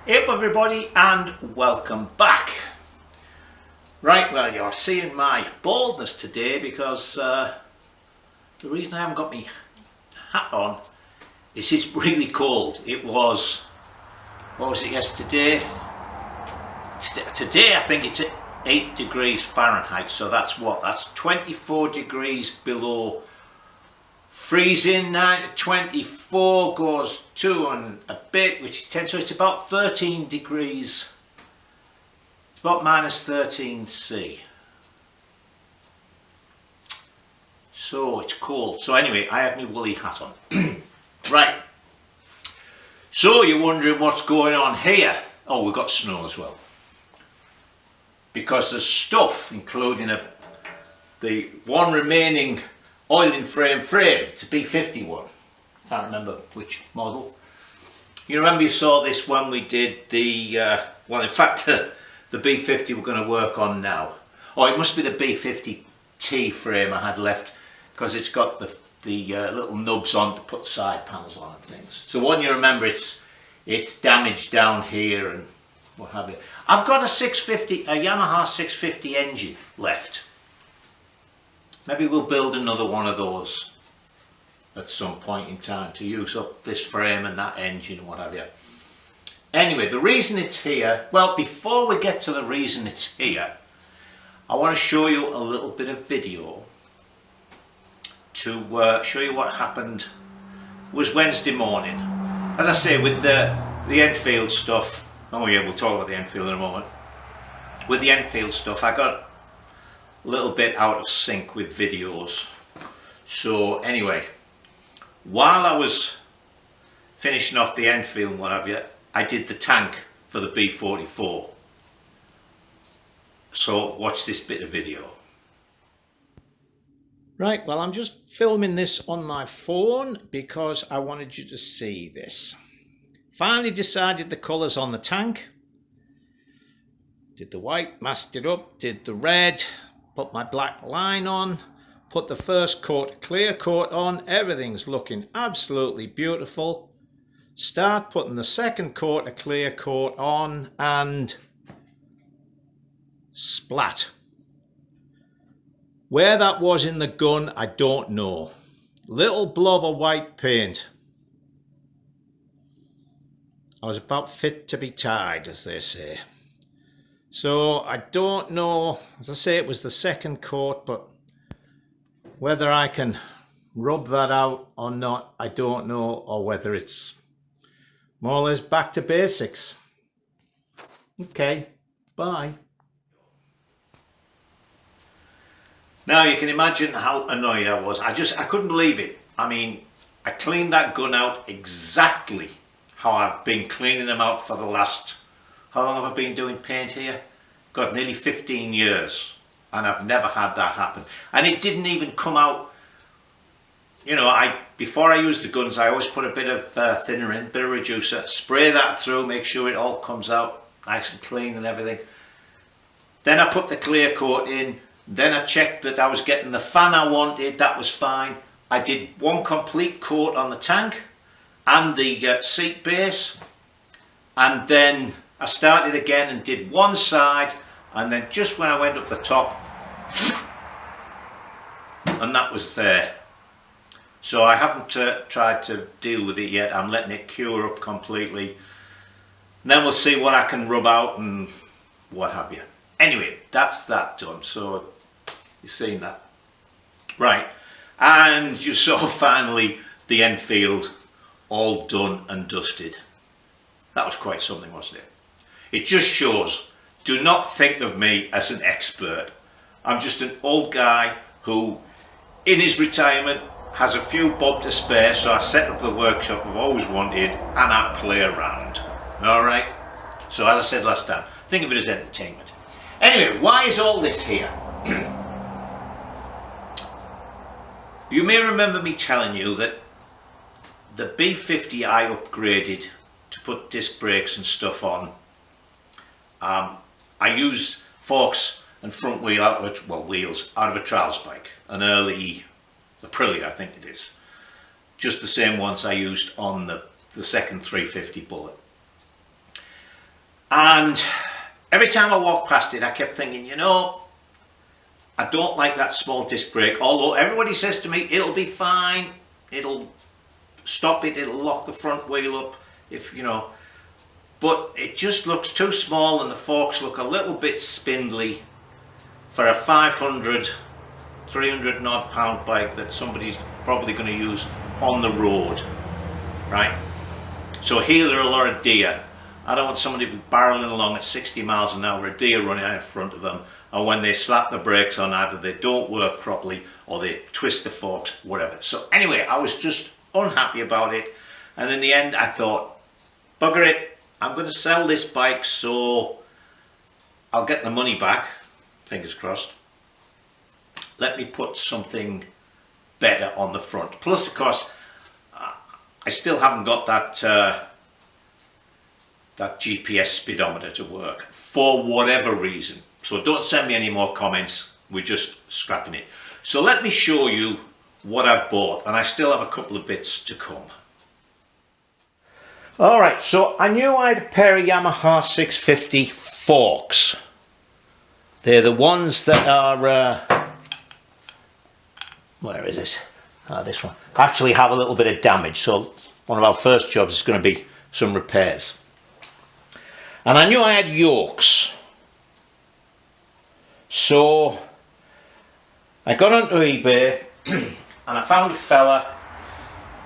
Hey up everybody and welcome back. Right, well you're seeing my baldness today because the reason I haven't got my hat on is it's really cold. It was, what was it yesterday? Today I think it's at 8 degrees Fahrenheit, so that's what? That's 24 degrees below freezing. 9 to 24 goes 2 and a bit, which is 10, so it's about 13 degrees. It's about minus 13 C. So it's cold. So anyway, I have my woolly hat on. Right. So you're wondering what's going on here. Oh, we've got snow as well. Because there's stuff, including the one remaining oiling frame, it's a B50 one. Can't remember which model. You remember you saw this when we did the, well in fact the B50 we're going to work on now. Oh, it must be the B50T frame I had left, because it's got the little nubs on to put side panels on and things. So one you remember it's damaged down here and what have you. I've got a Yamaha 650 engine left. Maybe we'll build another one of those at some point in time to use up this frame and that engine and what have you. Anyway, the reason it's here, well, before we get to the reason it's here, I want to show you a little bit of video to show you what happened. It was Wednesday morning. As I say, with the Enfield stuff, oh yeah, we'll talk about the Enfield in a moment. With the Enfield stuff, I got a little bit out of sync with videos. So anyway, while I was finishing off the Enfield and what have you, I did the tank for the B44. So watch this bit of video. Right, well I'm just filming this on my phone because I wanted you to see this. Finally decided the colours on the tank. Did the white, masked it up, did the red, put my black line on, put the first coat, clear coat on, everything's looking absolutely beautiful. Start putting the second coat, a clear coat on, and splat. Where that was in the gun, I don't know. Little blob of white paint. I was about fit to be tied, as they say. So I don't know, as I say, it was the second coat, but whether I can rub that out or not, I don't know, or whether it's more or less back to basics. Okay, bye. Now you can imagine how annoyed I was. I couldn't believe it. I mean, I cleaned that gun out exactly how I've been cleaning them out for the last, how long have I been doing paint here? God, nearly 15 years, and I've never had that happen. And it didn't even come out, you know, before I use the guns, I always put a bit of thinner in, bit of reducer, spray that through, make sure it all comes out nice and clean and everything. Then I put the clear coat in, then I checked that I was getting the fan I wanted, that was fine. I did one complete coat on the tank and the seat base, and then I started again and did one side, and then just when I went up the top, and that was there. So I haven't tried to deal with it yet. I'm letting it cure up completely, and then we'll see what I can rub out and what have you. Anyway, that's that done. So you've seen that, right? And you saw finally the Enfield all done and dusted. That was quite something, wasn't it? It just shows, do not think of me as an expert. I'm just an old guy who, in his retirement, has a few bob to spare, so I set up the workshop I've always wanted and I play around. Alright? So as I said last time, think of it as entertainment. Anyway, why is all this here? You may remember me telling you that the B50 I upgraded to put disc brakes and stuff on. I used forks and front wheel wheels out of a trials bike, an early Aprilia I think it is, just the same ones I used on the second 350 Bullet. And every time I walked past it, I kept thinking, you know, I don't like that small disc brake, although everybody says to me it'll be fine, it'll stop it, it'll lock the front wheel up, if you know, but it just looks too small and the forks look a little bit spindly for a 500, 300 and odd pound bike that somebody's probably going to use on the road, right? So here there are a lot of deer. I don't want somebody barreling along at 60 miles an hour, a deer running out in front of them, and when they slap the brakes on, either they don't work properly or they twist the forks, whatever. So anyway, I was just unhappy about it, and in the end I thought, bugger it, I'm going to sell this bike so I'll get the money back, fingers crossed. Let me put something better on the front. Plus, of course, I still haven't got that that GPS speedometer to work for whatever reason. So don't send me any more comments. We're just scrapping it. So let me show you what I've bought, and I still have a couple of bits to come. Alright, so I knew I had a pair of Yamaha 650 forks. They're the ones that are, where is it? This one. Actually have a little bit of damage, so one of our first jobs is going to be some repairs. And I knew I had yokes. So I got onto eBay and I found a fella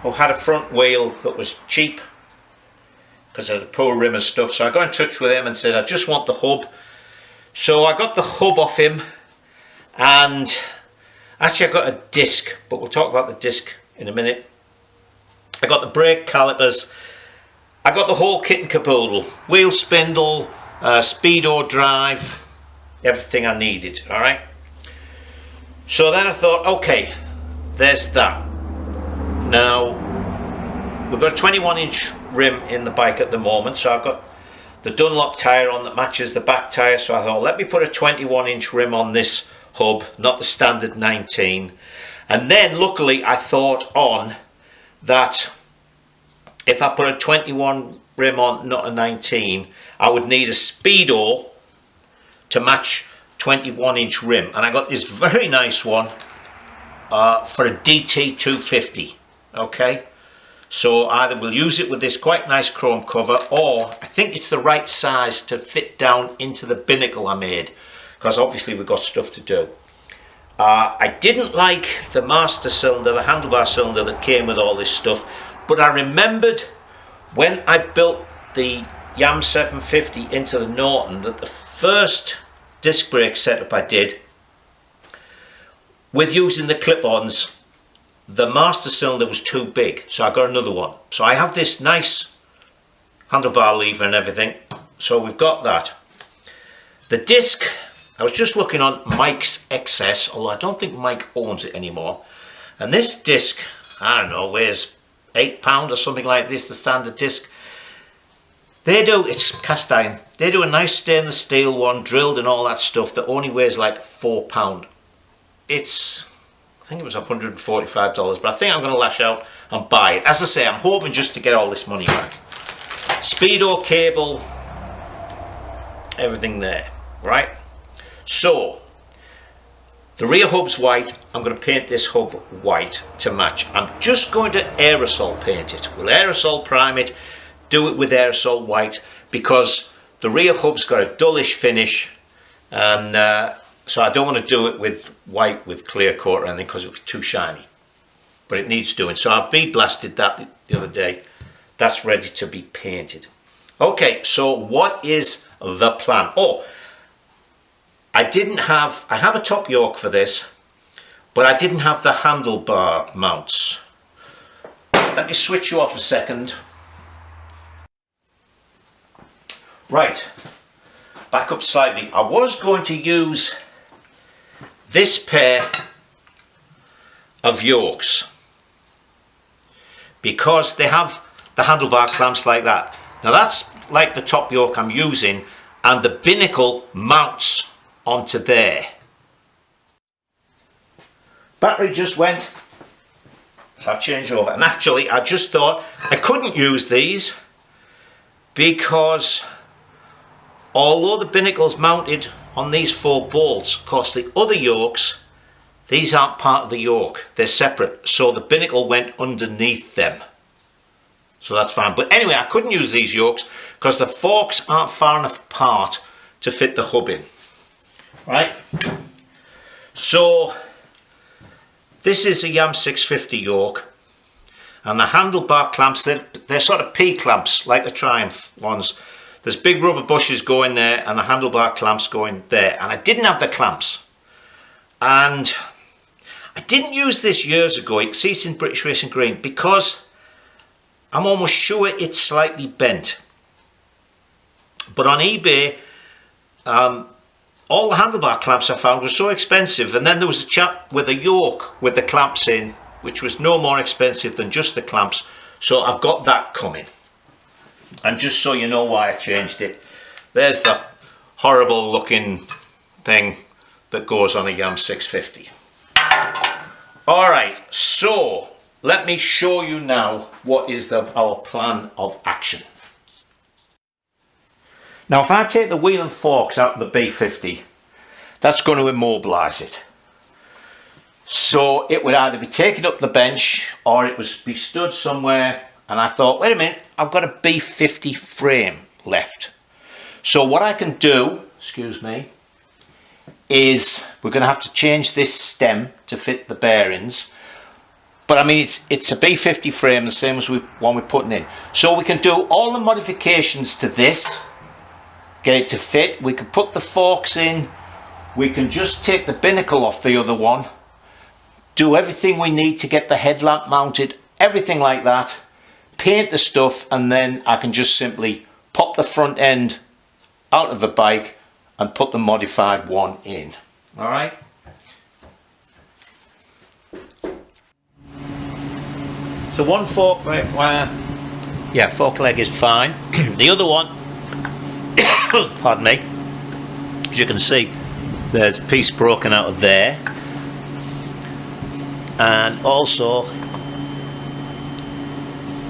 who had a front wheel that was cheap because of the poor rim and stuff. So I got in touch with him and said, I just want the hub. So I got the hub off him, and actually I got a disc, but we'll talk about the disc in a minute. I got the brake calipers. I got the whole kit and caboodle, wheel spindle, speedo drive, everything I needed, alright? So then I thought, okay, there's that. Now, we've got a 21-inch rim in the bike at the moment, so I've got the Dunlop tyre on that matches the back tyre, so I thought, let me put a 21-inch rim on this hub, not the standard 19. And then, luckily, I thought on that if I put a 21 rim on, not a 19, I would need a speedo to match 21-inch rim. And I got this very nice one for a DT 250, okay? So either we'll use it with this quite nice chrome cover, or I think it's the right size to fit down into the binnacle I made, because obviously we've got stuff to do. I didn't like the master cylinder, the handlebar cylinder that came with all this stuff, but I remembered when I built the Yam 750 into the Norton that the first disc brake setup I did with using the clip-ons, the master cylinder was too big, so I got another one. So I have this nice handlebar lever and everything, so we've got that. The disc, I was just looking on Mike's XS, although I don't think Mike owns it anymore, and this disc, I don't know, weighs £8 or something like this, the standard disc. They do, it's cast iron, they do a nice stainless steel one, drilled and all that stuff, that only weighs like £4. It's, I think it was $145, but I think I'm going to lash out and buy it. As I say, I'm hoping just to get all this money back. Speedo cable, everything there, right? So, the rear hub's white. I'm going to paint this hub white to match. I'm just going to aerosol paint it. We'll aerosol prime it, do it with aerosol white, because the rear hub's got a dullish finish, and so I don't want to do it with white with clear coat or anything because it would be too shiny. But it needs doing. So I've bead blasted that the other day. That's ready to be painted. Okay, so what is the plan? Oh, I have a top yoke for this, but I didn't have the handlebar mounts. Let me switch you off a second. Right, back up slightly. I was going to use this pair of yokes because they have the handlebar clamps like that. Now that's like the top yoke I'm using, and the binnacle mounts onto there. Battery just went, so I've changed over. And actually I just thought I couldn't use these because although the binnacle's mounted on these 4 bolts, of course the other yokes, these aren't part of the yoke, they're separate, so the binnacle went underneath them. So that's fine. But anyway, I couldn't use these yokes because the forks aren't far enough apart to fit the hub in. Right? So this is a Yam 650 yoke, and the handlebar clamps, they're sort of P clamps like the Triumph ones. There's big rubber bushes going there and the handlebar clamps going there, and I didn't have the clamps. And I didn't use this years ago, you see it's in British Racing Green, because I'm almost sure it's slightly bent. But on eBay, all the handlebar clamps I found were so expensive, and then there was a chap with a yoke with the clamps in, which was no more expensive than just the clamps, so I've got that coming. And just so you know why I changed it, there's the horrible looking thing that goes on a Yam 650. Alright, so let me show you now what is our plan of action. Now if I take the wheel and forks out of the B50, that's going to immobilise it. So it would either be taken up the bench or it would be stood somewhere, and I thought, wait a minute, I've got a B50 frame left. So what I can do, excuse me, is we're going to have to change this stem to fit the bearings. But I mean, it's a B50 frame, the same as one we're putting in. So we can do all the modifications to this, get it to fit. We can put the forks in. We can just take the binnacle off the other one, do everything we need to get the headlamp mounted, everything like that, paint the stuff, and then I can just simply pop the front end out of the bike and put the modified one in. Alright? So one fork fork leg is fine. The other one, pardon me, as you can see, there's a piece broken out of there, and also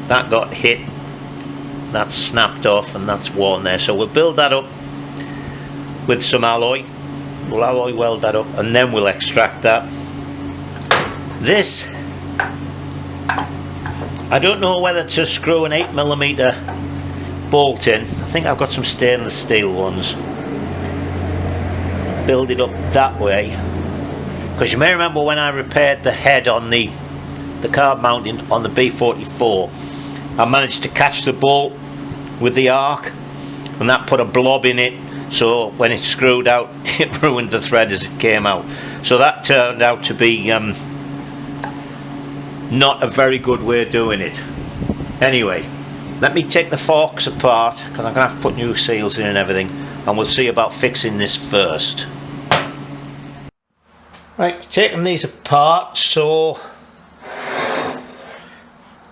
that got hit, that's snapped off and that's worn there. So we'll build that up with some alloy, we'll alloy weld that up, and then we'll extract that. This, I don't know whether to screw an 8mm bolt in. I think I've got some stainless steel ones. Build it up that way, because you may remember when I repaired the head on the carb mounting on the B44, I managed to catch the bolt with the arc, and that put a blob in it, so when it screwed out it ruined the thread as it came out. So that turned out to be not a very good way of doing it. Anyway, let me take the forks apart, because I'm going to have to put new seals in and everything, and we'll see about fixing this first. Right, taking these apart, so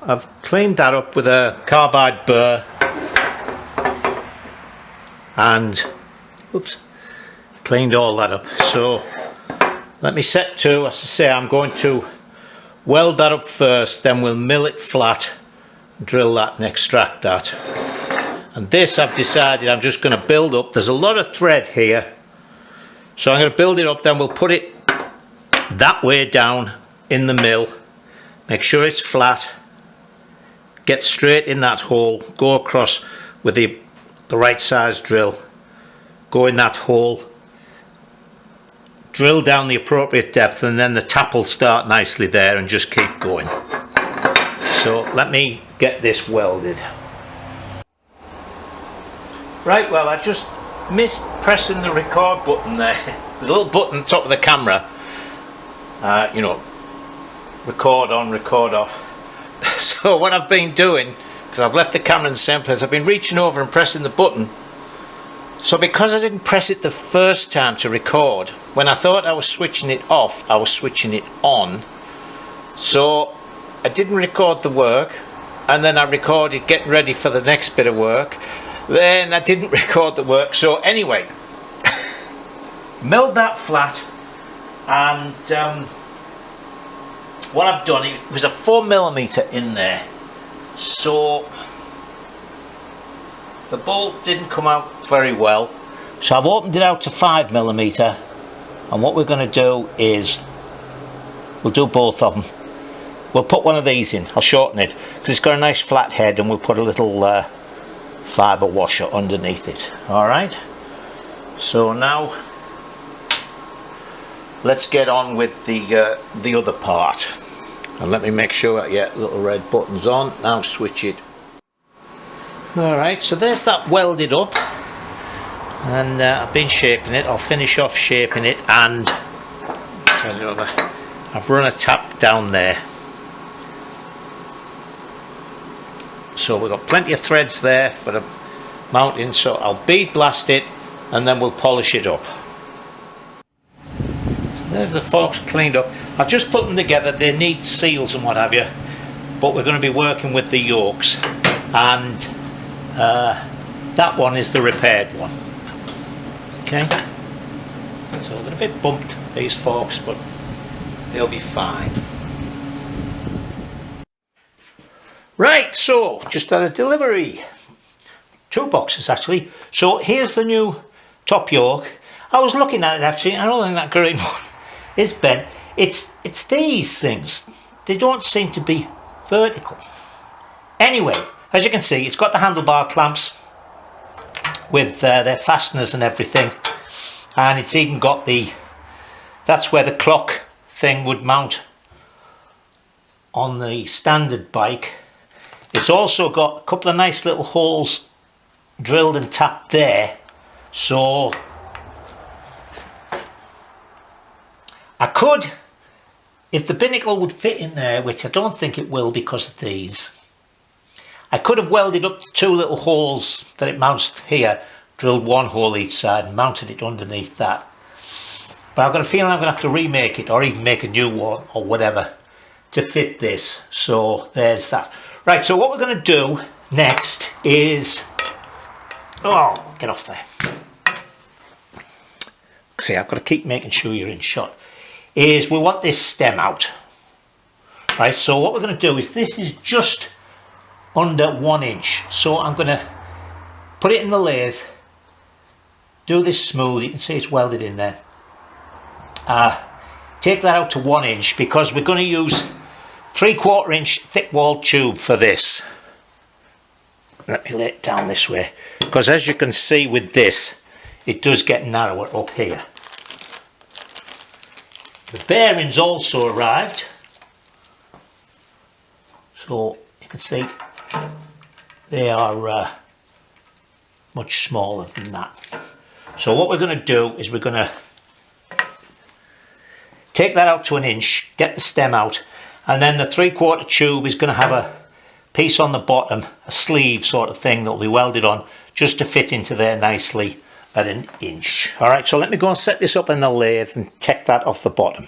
I've cleaned that up with a carbide burr and cleaned all that up. So let me set to, as I say, I'm going to weld that up first, then we'll mill it flat, drill that and extract that. And this I've decided I'm just going to build up. There's a lot of thread here, so I'm going to build it up, then we'll put it that way down in the mill, make sure it's flat, get straight in that hole, go across with the right size drill, go in that hole, drill down the appropriate depth, and then the tap will start nicely there and just keep going. So let me get this welded. Right, well, I just missed pressing the record button there. There's a little button on top of the camera, you know, record on, record off. So what I've been doing, because I've left the camera in the same place, I've been reaching over and pressing the button. So because I didn't press it the first time to record, when I thought I was switching it off, I was switching it on. So I didn't record the work, and then I recorded getting ready for the next bit of work. Then I didn't record the work. So anyway, milled that flat, and what I've done, it was a 4mm in there, so the bolt didn't come out very well, So I've opened it out to 5mm, and what we're going to do is we'll do both of them. We'll put one of these in. I'll shorten it because it's got a nice flat head, and we'll put a little fibre washer underneath it. Alright, so now let's get on with the other part, and let me make sure that, yeah, little red button's on. Now switch it. Alright, so there's that welded up, and I've been shaping it. I'll finish off shaping it, and I've run a tap down there, so we've got plenty of threads there for the mounting, so I'll bead blast it and then we'll polish it up. There's the forks cleaned up. I've just put them together. They need seals and what have you, but we're going to be working with the yokes, and that one is the repaired one. Okay, so they're a bit bumped, these forks, but they'll be fine. Right, so just had a delivery. 2 boxes actually. So here's the new top yoke. I was looking at it actually, and I don't think that green one is bent. It's these things. They don't seem to be vertical. Anyway, as you can see, it's got the handlebar clamps with their fasteners and everything, and it's even got that's where the clock thing would mount on the standard bike. It's also got a couple of nice little holes drilled and tapped there, so I could, if the binnacle would fit in there, which I don't think it will because of these, I could have welded up the 2 little holes that it mounts here, drilled 1 hole each side and mounted it underneath that. But I've got a feeling I'm going to have to remake it, or even make a new one or whatever to fit this. So there's that. Right, so what we're going to do next is, oh, get off there. See, I've got to keep making sure you're in shot. Is we want this stem out. Right, so what we're going to do is, this is just under 1 inch. So I'm going to put it in the lathe, do this smooth. You can see it's welded in there. Take that out to 1 inch, because we're going to use 3/4 inch thick walled tube for this. Let me lay it down this way, because as you can see with this, it does get narrower up here. The bearings also arrived, so you can see they are much smaller than that. So what we're going to do is we're going to take that out to 1 inch, get the stem out, and then the 3/4 tube is going to have a piece on the bottom, a sleeve sort of thing that will be welded on just to fit into there nicely at 1 inch. Alright, so let me go and set this up in the lathe and take that off the bottom.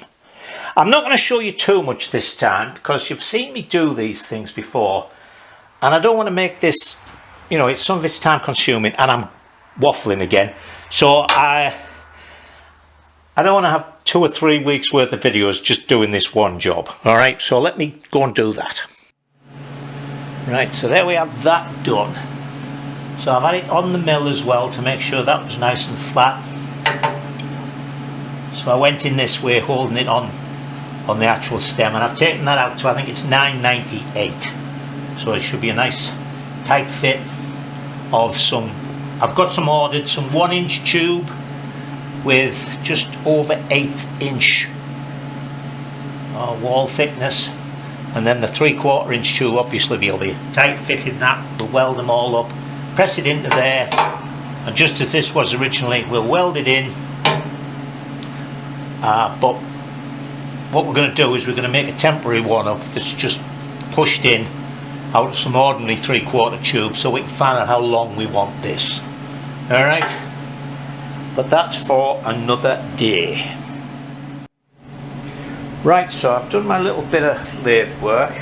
I'm not going to show you too much this time, because you've seen me do these things before, and I don't want to make this, you know, some of it's time consuming, and I'm waffling again. So I don't want to have 2 or 3 weeks worth of videos just doing this one job. Alright, so let me go and do that. Right, so there we have that done. So I've had it on the mill as well to make sure that was nice and flat. So I went in this way, holding it on the actual stem, and I've taken that out to, I think it's 998. So it should be a nice tight fit of some, I've got some ordered, some 1 inch tube with just over 1/8 inch wall thickness, and then the 3/4 inch tube obviously will be tight fitting that. We'll weld them all up, press it into there, and just as this was originally, we'll weld it in. But what we're going to do is we're going to make a temporary one of that's just pushed in out of some ordinary 3/4 tube, so we can find out how long we want this. Alright, but that's for another day. Right, so I've done my little bit of lathe work.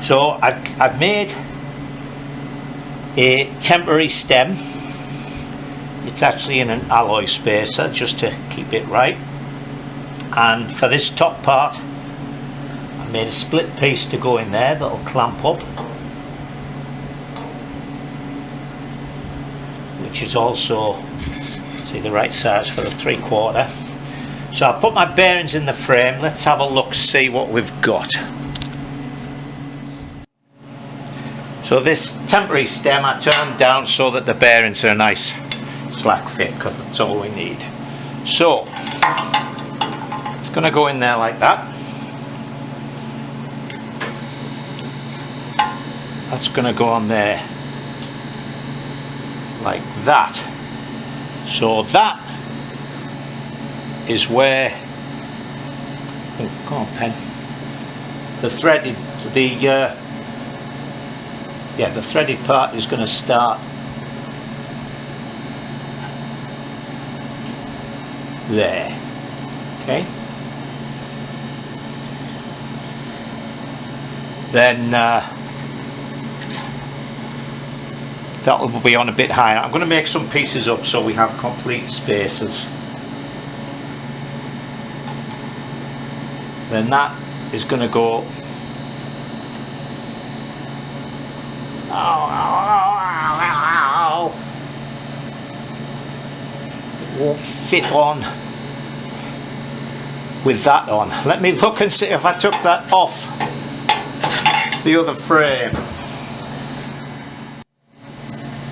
So I've made a temporary stem. It's actually in an alloy spacer just to keep it right. And for this top part, I made a split piece to go in there that'll clamp up, which is also See the right size for the 3/4. So I'll put my bearings in the frame. Let's have a look, see what we've got. So this temporary stem I turned down so that the bearings are a nice slack fit, because that's all we need. So it's going to go in there like that. That's going to go on there like that. So that is where, oh, come on pen, the threaded, the threaded part is going to start there. Okay. Then that will be on a bit higher. I'm going to make some pieces up so we have complete spaces. Then that is going to go. It won't fit on with that on. Let me look and see if I took that off the other frame.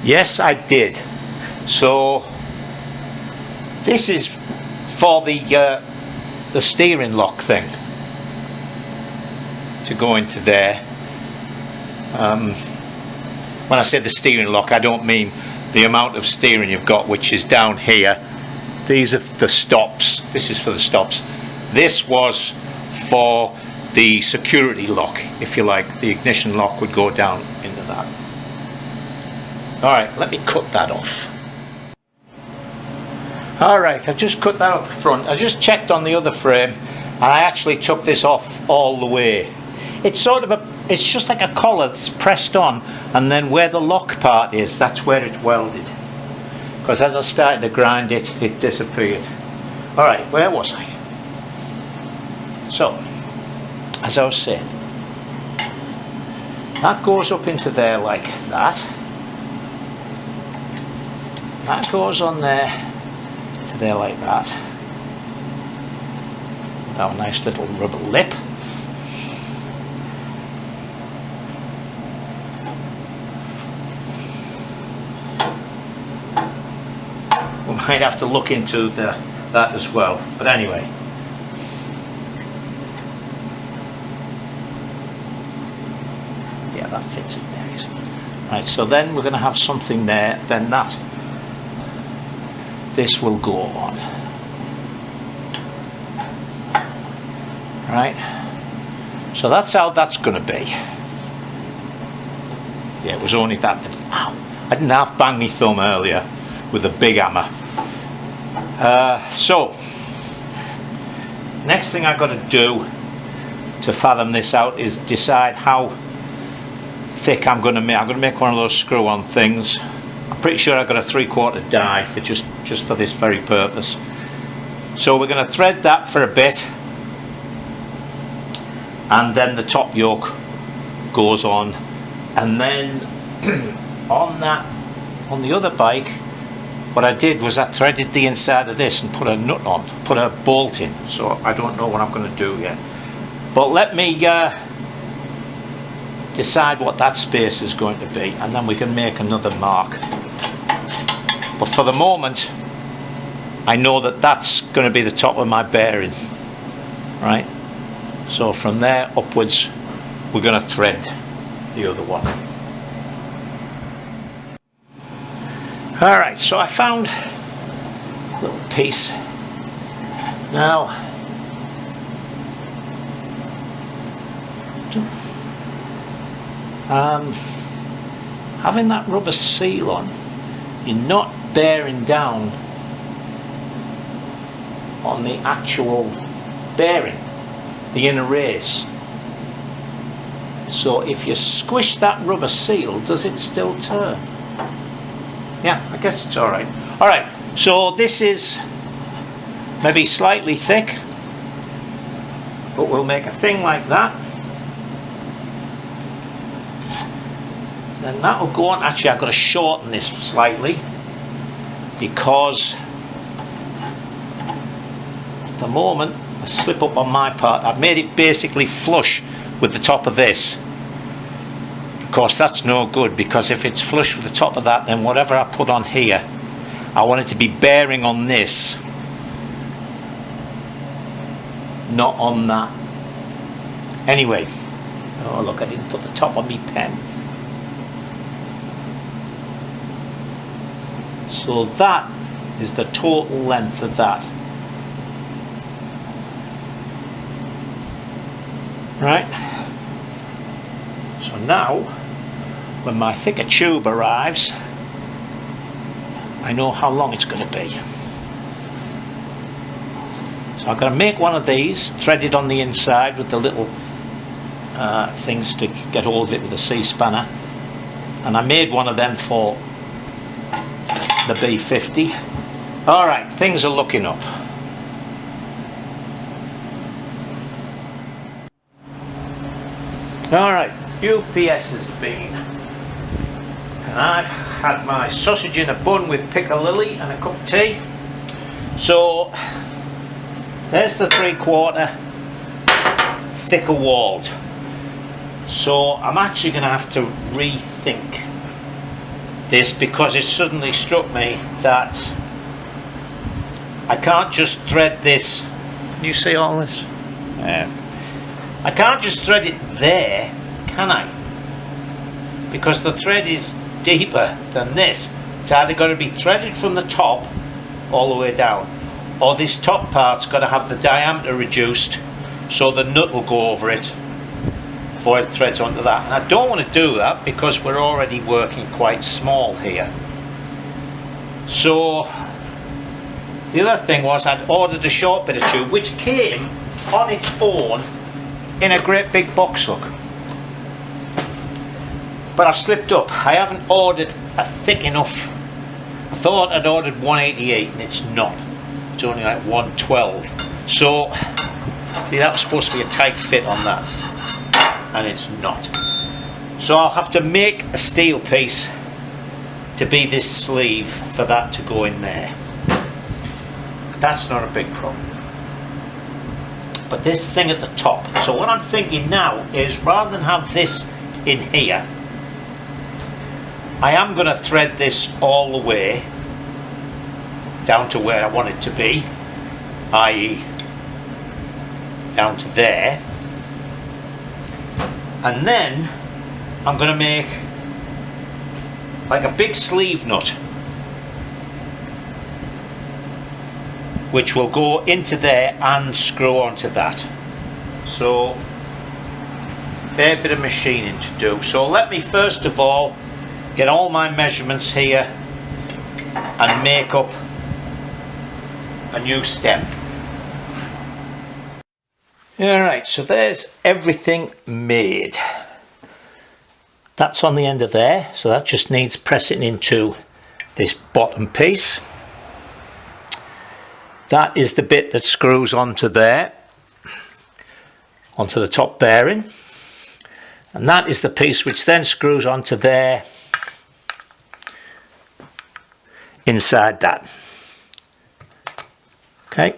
Yes, I did. So this is for the steering lock thing to go into there. When I say the steering lock, I don't mean the amount of steering you've got, which is down here. These are the stops. This is for the stops. This was for the security lock, if you like. The ignition lock would go down into that. Alright, let me cut that off. Alright, I just cut that off the front. I just checked on the other frame and I actually took this off all the way. It's sort of it's just like a collar that's pressed on, and then where the lock part is, that's where it's welded. Because as I started to grind it, it disappeared. Alright, where was I? So, as I was saying, that goes up into there like that. That goes on there to there like that. That nice little rubber lip. We might have to look into that as well, but anyway. Yeah, that fits in there, isn't it? Right, so then we're going to have something there, then this will go on. Right, so that's how that's going to be. Yeah, it was only that. Ow, I didn't half bang my thumb earlier with a big hammer. So next thing I've got to do to fathom this out is decide how thick I'm going to make. I'm going to make one of those screw-on things. I'm pretty sure I've got a 3/4 die for just for this very purpose. So we're going to thread that for a bit, and then the top yoke goes on, and then on the other bike, what I did was I threaded the inside of this and put a nut on, put a bolt in. So I don't know what I'm going to do yet. But let me decide what that space is going to be, and then we can make another mark. But for the moment, I know that that's going to be the top of my bearing. Right? So from there upwards, we're going to thread the other one. Alright, so I found a little piece. Now, having that rubber seal on, you're not bearing down on the actual bearing, the inner race. So if you squish that rubber seal, does it still turn? Yeah, I guess it's alright. Alright, so this is maybe slightly thick, but we'll make a thing like that. Then that'll go on. Actually, I've got to shorten this slightly because the moment, a slip up on my part. I've made it basically flush with the top of this. Of course, that's no good, because if it's flush with the top of that, then whatever I put on here, I want it to be bearing on this, not on that. Anyway, oh look, I didn't put the top on my pen. So that is the total length of that. Right. So now, when my thicker tube arrives, I know how long it's going to be. So I'm going to make one of these, threaded on the inside with the little things to get hold of it with a C-spanner. And I made one of them for the B50. Alright, things are looking up. Alright, UPS has been. And I've had my sausage in a bun with piccalilli and a cup of tea. So, there's the 3/4 thicker walled. So I'm actually going to have to rethink this, because it suddenly struck me that I can't just thread this. Can you see all this? Yeah. I can't just thread it there, can I? Because the thread is deeper than this. It's either got to be threaded from the top all the way down, or this top part's got to have the diameter reduced so the nut will go over it before it threads onto that. And I don't want to do that because we're already working quite small here. So the other thing was, I'd ordered a short bit of tube which came on its own in a great big box, look. But I've slipped up. I haven't ordered a thick enough. I thought I'd ordered 188 and it's not. It's only like 112. So, see, that was supposed to be a tight fit on that, and it's not. So I'll have to make a steel piece to be this sleeve for that to go in there. That's not a big problem. But this thing at the top. So what I'm thinking now is, rather than have this in here, I am going to thread this all the way down to where I want it to be, i.e. down to there. And then I'm going to make like a big sleeve nut, which will go into there and screw onto that. So, fair bit of machining to do. So let me first of all get all my measurements here and make up a new stem. Alright, so there's everything made. That's on the end of there, so that just needs pressing into this bottom piece. That is the bit that screws onto there, onto the top bearing, and that is the piece which then screws onto there, inside that. Okay,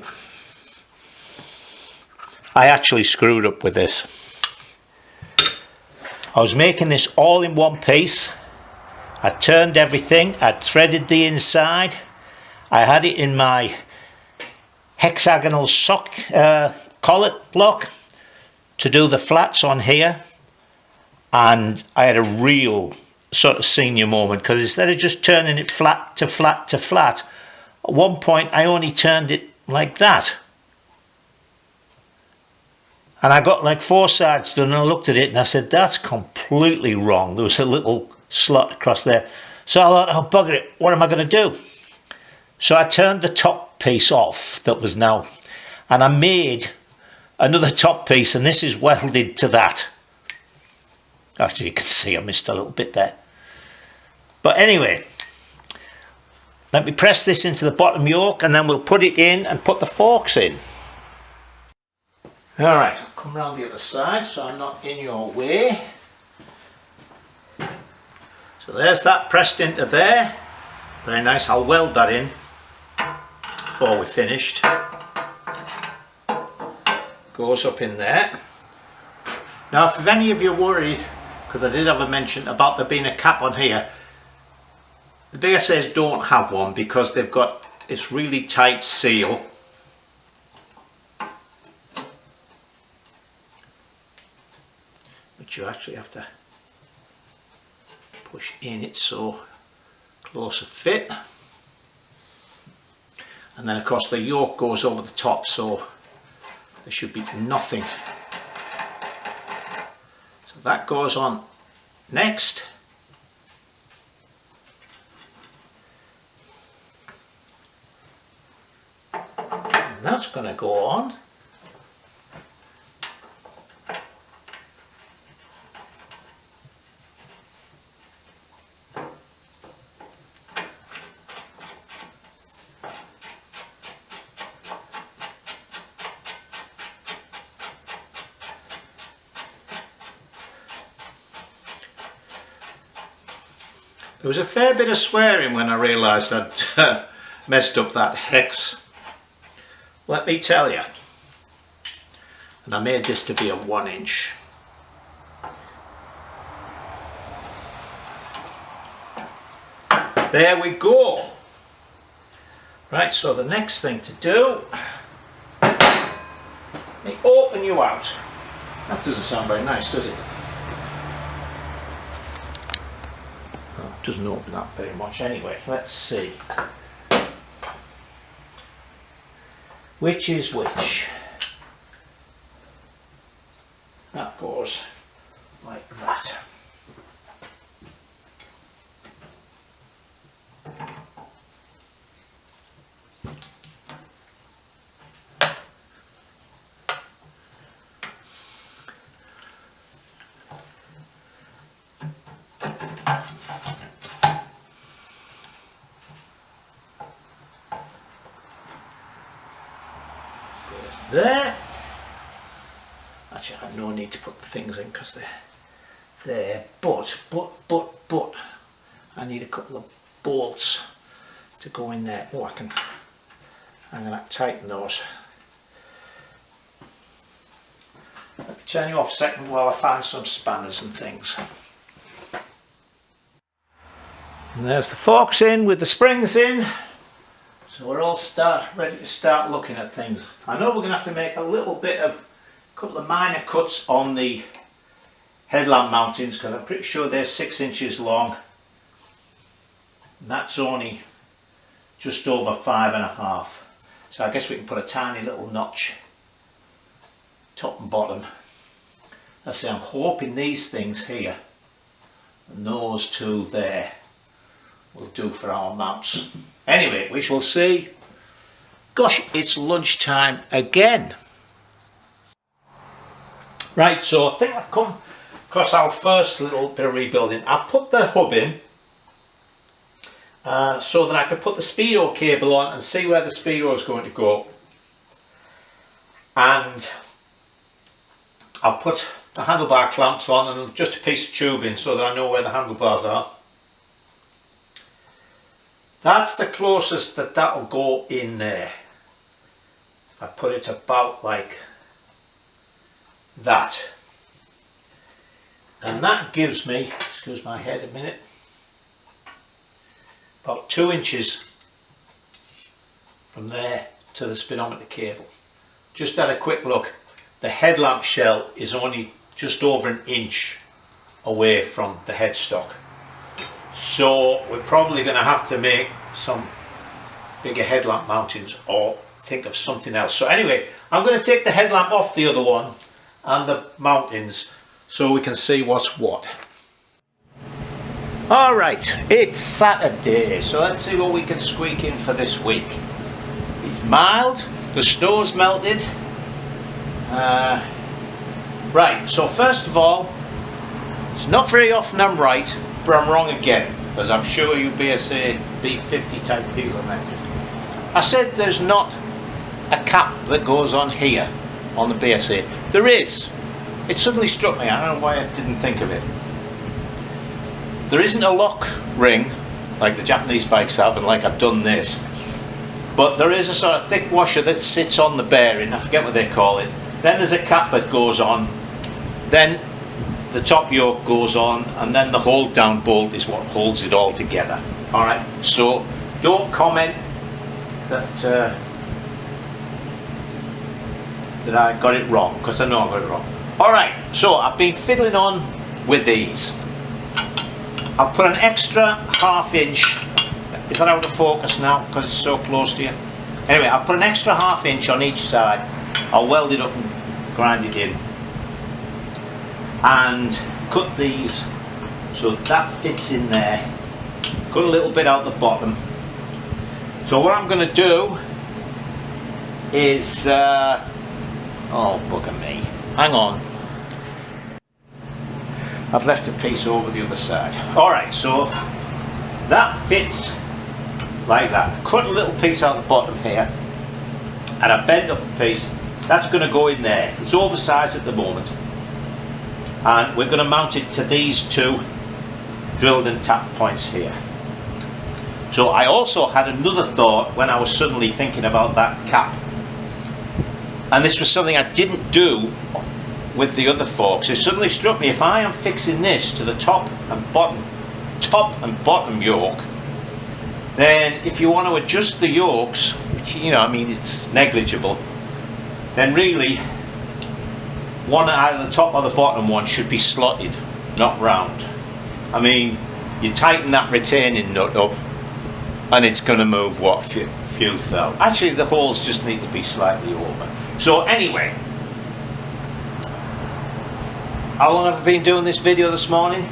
I actually screwed up with this. I was making this all in one piece. I turned everything, I threaded the inside, I had it in my hexagonal sock collet block to do the flats on here, and I had a real sort of senior moment, because instead of just turning it flat to flat to flat, at one point I only turned it like that, and I got like 4 sides done, and I looked at it and I said, that's completely wrong. There was a little slot across there. So I thought, oh bugger it, what am I going to do? So I turned the top piece off that was now, and I made another top piece, and this is welded to that. Actually, you can see I missed a little bit there. But anyway, let me press this into the bottom yoke, and then we'll put it in and put the forks in. Alright, I'll come around the other side so I'm not in your way. So there's that pressed into there. Very nice. I'll weld that in before we're finished. goes up in there. Now if any of you are worried, because I did have a mention about there being a cap on here, the BSAs don't have one because they've got this really tight seal. Which you actually have to push in it so closer fit. And then of course the yoke goes over the top, so there should be nothing. So that goes on next. And that's going to go on. There was a fair bit of swearing when I realised I'd messed up that hex. Let me tell you. And I made this to be a 1 inch. There we go. Right, so the next thing to do, let me open you out. That doesn't sound very nice, does it? Doesn't open that very much anyway. Let's see which is which. That goes like that. There. Actually, I have no need to put the things in because they're there. But I need a couple of bolts to go in there. Oh, I'm going to tighten those. Let me turn you off a second while I find some spanners and things. And there's the forks in with the springs in. So we're all ready to start looking at things. I know we're going to have to make a couple of minor cuts on the headlamp mountings because I'm pretty sure they're 6 inches long. And that's only just over 5.5. So I guess we can put a tiny little notch, top and bottom. I say I'm hoping these things here and those two there will do for our mounts. Anyway, we shall see. Gosh, it's lunchtime again. Right, so I think I've come across our first little bit of rebuilding. I've put the hub in so that I could put the speedo cable on and see where the speedo is going to go. And I've put the handlebar clamps on and just a piece of tubing so that I know where the handlebars are. That's the closest that will go in there. I put it about like that. And that gives me, excuse my head a minute, about 2 inches from there to the speedometer cable. Just had a quick look. The headlamp shell is only just over 1 inch away from the headstock. So we're probably going to have to make some bigger headlamp mountings or think of something else. So anyway, I'm going to take the headlamp off the other one and the mountings so we can see what's what. Alright, it's Saturday, so let's see what we can squeak in for this week. It's mild, the snow's melted. Right, so first of all, it's not very often I'm right, but I'm wrong again, as I'm sure you BSA B50 type people are mentioned. I said there's not a cap that goes on here on the BSA. There is. It suddenly struck me, I don't know why I didn't think of it. There isn't a lock ring like the Japanese bikes have and like I've done this, but there is a sort of thick washer that sits on the bearing, I forget what they call it, then there's a cap that goes on, then the top yoke goes on, and then the hold down bolt is what holds it all together. Alright, so don't comment that that I got it wrong, because I know I got it wrong. Alright, so I've been fiddling on with these. I've put an extra ½ inch. Is that out of focus now because it's so close to you? Anyway, I've put an extra ½ inch on each side. I'll weld it up and grind it in and cut these so that fits in there. Cut a little bit out the bottom. So what I'm going to do is oh bugger me, hang on, I've left a piece over the other side. Alright, so that fits like that. Cut a little piece out the bottom here and I bent up a piece. That's going to go in there. It's oversized at the moment and we're going to mount it to these two drilled and tapped points here. So I also had another thought when I was suddenly thinking about that cap, and this was something I didn't do with the other forks. It suddenly struck me, if I am fixing this to the top and bottom yoke, then if you want to adjust the yokes, which, you know, I mean, it's negligible, then really one, either the top or the bottom one, should be slotted, not round. I mean, you tighten that retaining nut up and it's going to move what, a few thou. Actually, the holes just need to be slightly over. So anyway, how long have I been doing this video this morning?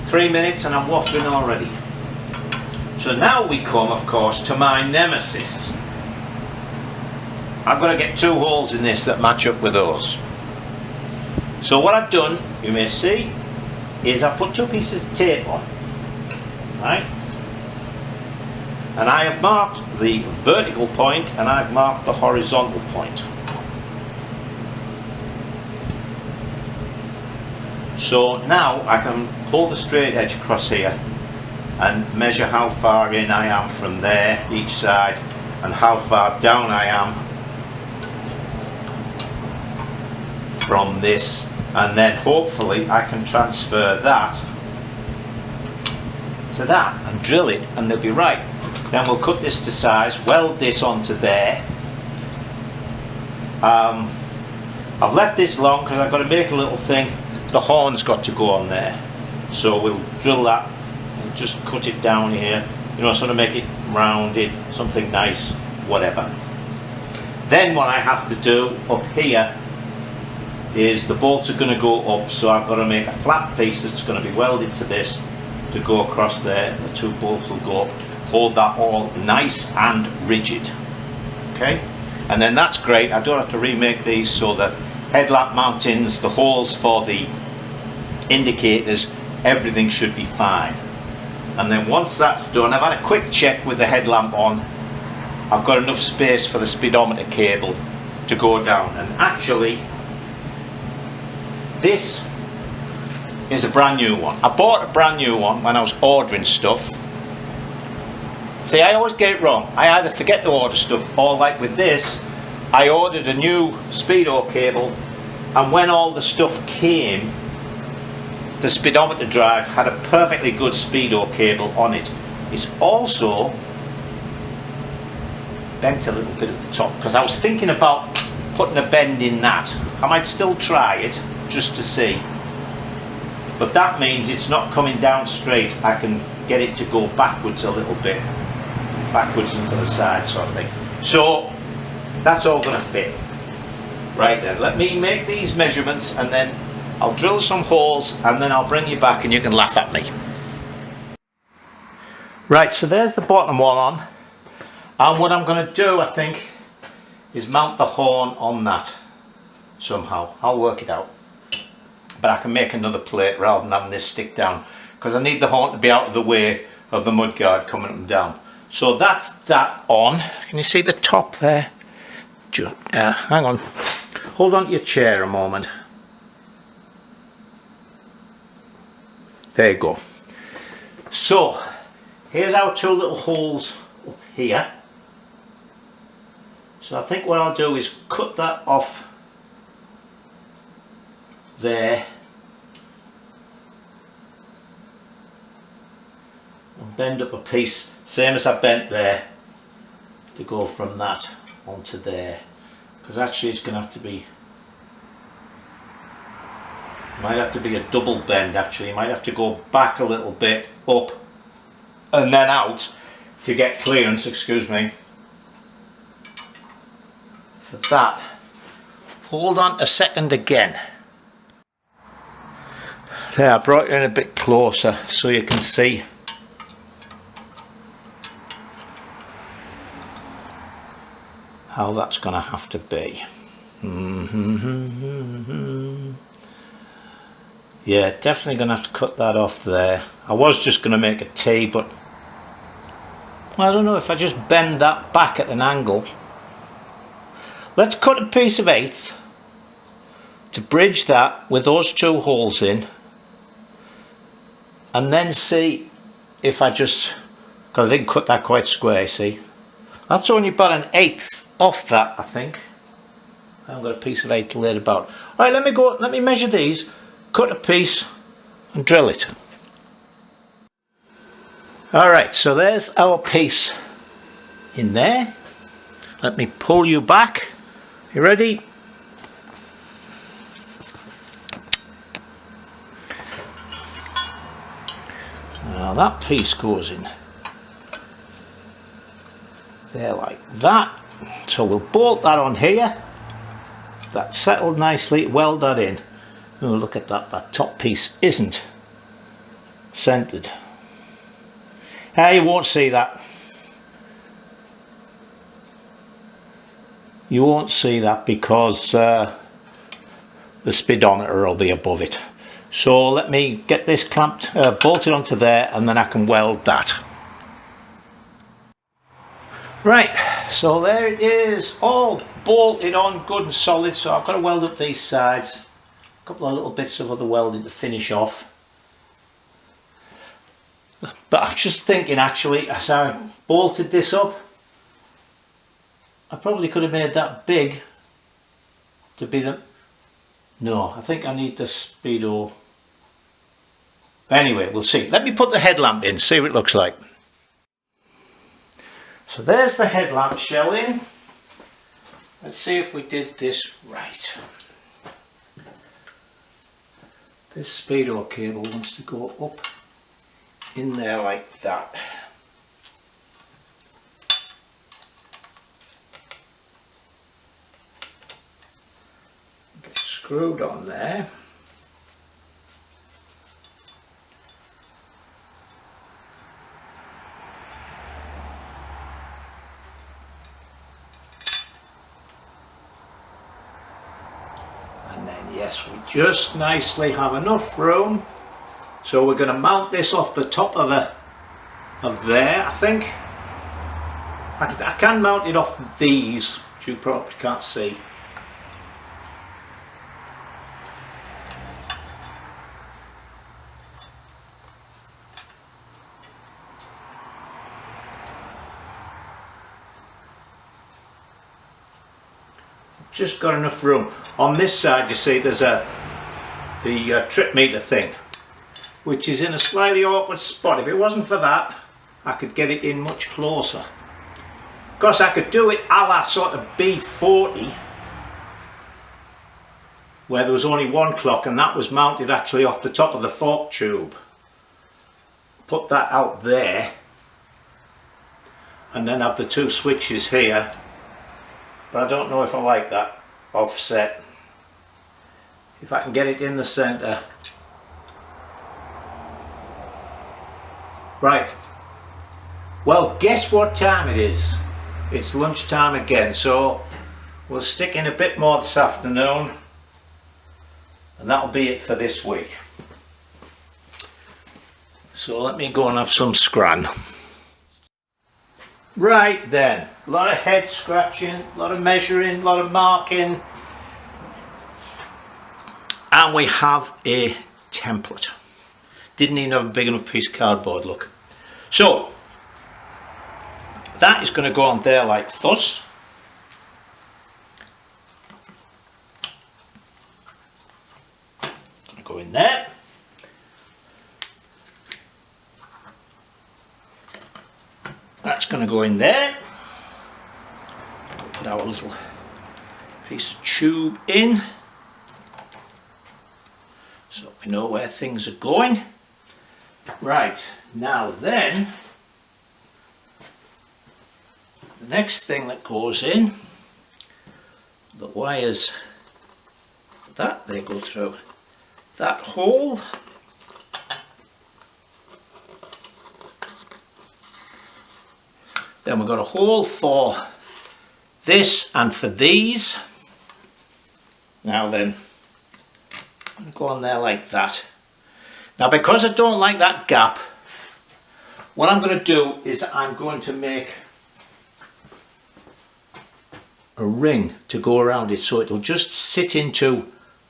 3 minutes and I'm waffling already. So now we come, of course, to my nemesis. I've got to get 2 holes in this that match up with those. So what I've done, you may see, is I put 2 pieces of tape on, right? And I have marked the vertical point and I've marked the horizontal point. So now I can hold a straight edge across here and measure how far in I am from there, each side, and how far down I am from this, and then hopefully I can transfer that to that and drill it and they'll be right. Then we'll cut this to size, weld this onto there. I've left this long because I've got to make a little thing. The horn's got to go on there, so we'll drill that and just cut it down here, you know, sort of make it rounded, something nice, whatever. Then what I have to do up here is the bolts are going to go up, so I've got to make a flat piece that's going to be welded to this to go across there. The 2 bolts will go up, hold that all nice and rigid. Okay, and then that's great. I don't have to remake these, so the headlamp mountings, the holes for the indicators, everything should be fine. And then once that's done, I've had a quick check with the headlamp on. I've got enough space for the speedometer cable to go down, and actually this is a brand new one. I bought a brand new one when I was ordering stuff. See, I always get it wrong. I either forget to order stuff, or like with this, I ordered a new speedo cable, and when all the stuff came, the speedometer drive had a perfectly good speedo cable on it. It's also bent a little bit at the top, because I was thinking about putting a bend in that. I might still try it just to see, but that means it's not coming down straight. I can get it to go backwards a little bit, backwards into the side sort of thing. So that's all going to fit. Right then, let me make these measurements and then I'll drill some holes and then I'll bring you back and you can laugh at me. Right, so there's the bottom one on, and what I'm going to do, I think, is mount the horn on that somehow. I'll work it out, but I can make another plate rather than having this stick down, because I need the horn to be out of the way of the mudguard coming up and down. So that's that on. Can you see the top there? Hang on, hold on to your chair a moment. There you go. So here's our 2 little holes up here. So I think what I'll do is cut that off there and bend up a piece, same as I bent there, to go from that onto there, because actually it's going to have to be, might have to be a double bend actually. You might have to go back a little bit, up and then out to get clearance, excuse me, for that. Hold on a second again. There, I brought it in a bit closer so you can see how that's going to have to be. Yeah, definitely going to have to cut that off there. I was just going to make a T, but I don't know if I just bend that back at an angle. Let's cut a piece of 1/8 to bridge that with those 2 holes in, and then see if I just, because I didn't cut that quite square, see, that's only about an 1/8 off that, I think. I haven't got a piece of 1/8 laid about. Alright, let me measure these, cut a piece and drill it. Alright, so there's our piece in there. Let me pull you back. You ready? Now that piece goes in there like that. So we'll bolt that on here. That's settled nicely, weld that in. Oh, look at that, that top piece isn't centered. You won't see that. You won't see that because the speedometer will be above it. So let me get this clamped, bolted onto there, and then I can weld that. Right, so there it is, all bolted on good and solid. So I've got to weld up these sides, a couple of little bits of other welding to finish off. But I'm just thinking, actually, as I bolted this up, I probably could have made that big to be the... No, I think I need the speedo. Anyway, we'll see. Let me put the headlamp in, see what it looks like. So there's the headlamp shell in. Let's see if we did this right. This speedo cable wants to go up in there like that. Get screwed on there. And then yes, we just nicely have enough room. So we're going to mount this off the top of there, I think. I can mount it off these, which you probably can't see. Just got enough room. On this side, you see, there's the trip meter thing, which is in a slightly awkward spot. If it wasn't for that, I could get it in much closer. Of course, I could do it a la sort of B40, where there was only one clock and that was mounted actually off the top of the fork tube. Put that out there and then have the 2 switches here. But I don't know if I like that offset. If I can get it in the centre. Right. Well, guess what time it is? It's lunchtime again, so we'll stick in a bit more this afternoon. And that'll be it for this week. So let me go and have some scran. Right then, a lot of head scratching, a lot of measuring, a lot of marking, and we have a template. Didn't even have a big enough piece of cardboard, look. So that is going to go on there like thus. go in there. That's going to go in there. We'll put our little piece of tube in so we know where things are going. Right, now then, the next thing that goes in, the wires that they go through that hole. Then we've got a hole for this and for these. Now then, I'm going to go on there like that. Now because I don't like that gap, what I'm going to do is I'm going to make a ring to go around it so it'll just sit into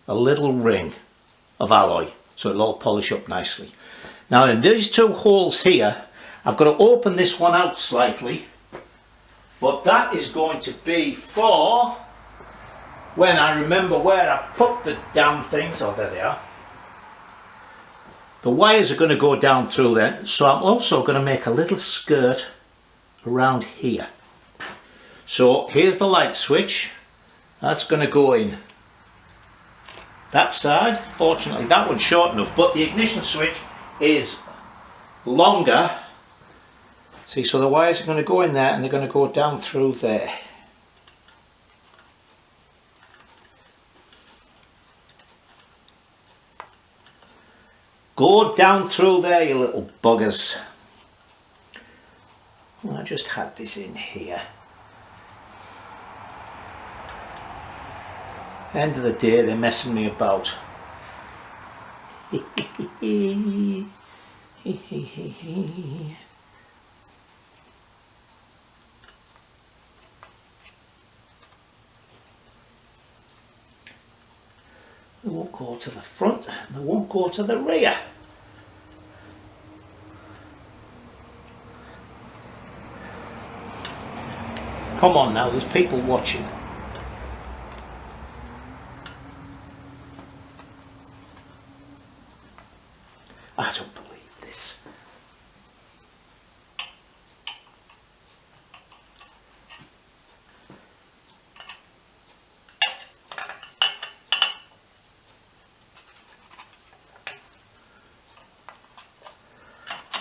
a little ring of alloy so it'll all polish up nicely. Now in these two holes here, I've got to open this one out slightly, but that is going to be for when I remember where I've put the damn things. Oh, there they are. The wires are going to go down through there, so I'm also going to make a little skirt around here. So here's the light switch. That's going to go in that side. Fortunately that one's short enough, but the ignition switch is longer. See, so the wires are going to go in there and they're going to go down through there. Go down through there, you little buggers. Well, I just had this in here. End of the day, they're messing me about. They won't go to the front, and they won't go to the rear. Come on now, there's people watching. I don't believe this.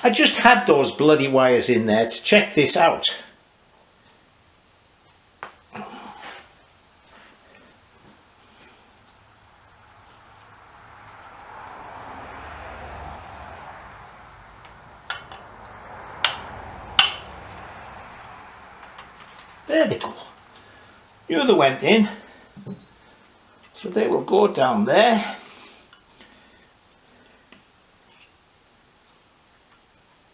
I just had those bloody wires in there to check this out. There they go. The other went in, so they will go down there.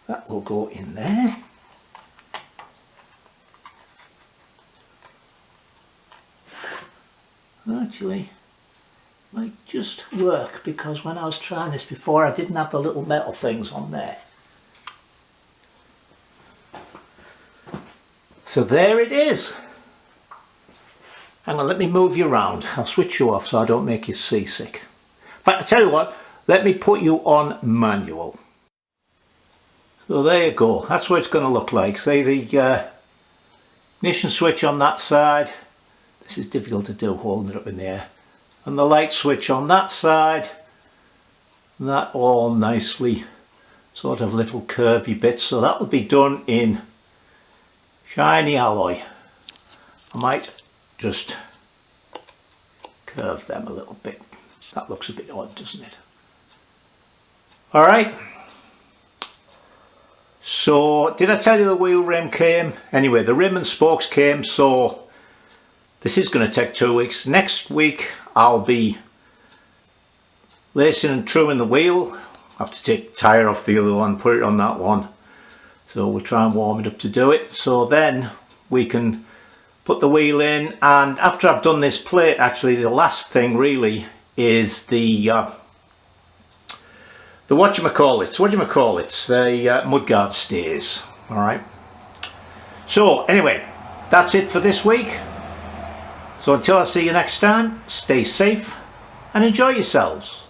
That will go in there. Actually, might just work because when I was trying this before I didn't have the little metal things on there. So there it is. Hang on, let me move you around. I'll switch you off so I don't make you seasick. In fact, I tell you what, let me put you on manual. So there you go, that's what it's going to look like. See the ignition switch on that side. This is difficult to do holding it up in the air. And the light switch on that side. And that all nicely sort of little curvy bits. So that will be done in shiny alloy. I might just curve them a little bit. That looks a bit odd, doesn't it? Alright. So, did I tell you the wheel rim came? Anyway, the rim and spokes came, so this is going to take 2 weeks. Next week I'll be lacing and trimming the wheel. I have to take the tyre off the other one, put it on that one. So we'll try and warm it up to do it. So then we can put the wheel in, and after I've done this plate, actually the last thing really is the whatchamacallit, the mudguard stays. Alright. So anyway, that's it for this week. So until I see you next time, stay safe and enjoy yourselves.